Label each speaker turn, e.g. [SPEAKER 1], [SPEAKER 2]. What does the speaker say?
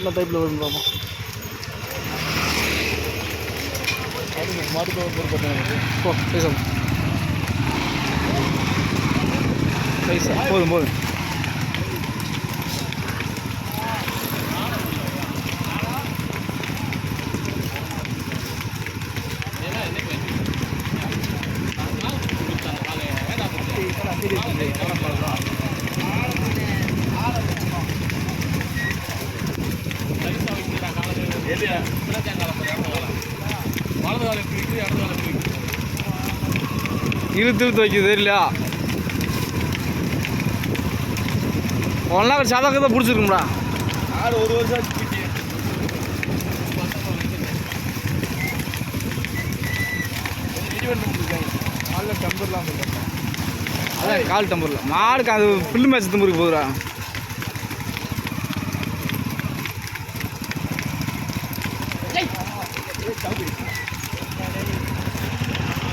[SPEAKER 1] என்ன டைப்பில் வருது பார்ப்போம். மாட்டு பைசா போதும் போதும். இழுத்து வைக்குது இல்லையா? ஒன்றா சாதாக்கு தான் பிடிச்சிருக்கும்டா. ஆடு ஒரு வருஷம் காலில் டம்பர்லாம் அதான் கால் டம்பரில் மாடுக்கு அது புல்லு மேட்ச் தும்புருக்கு போகுறா.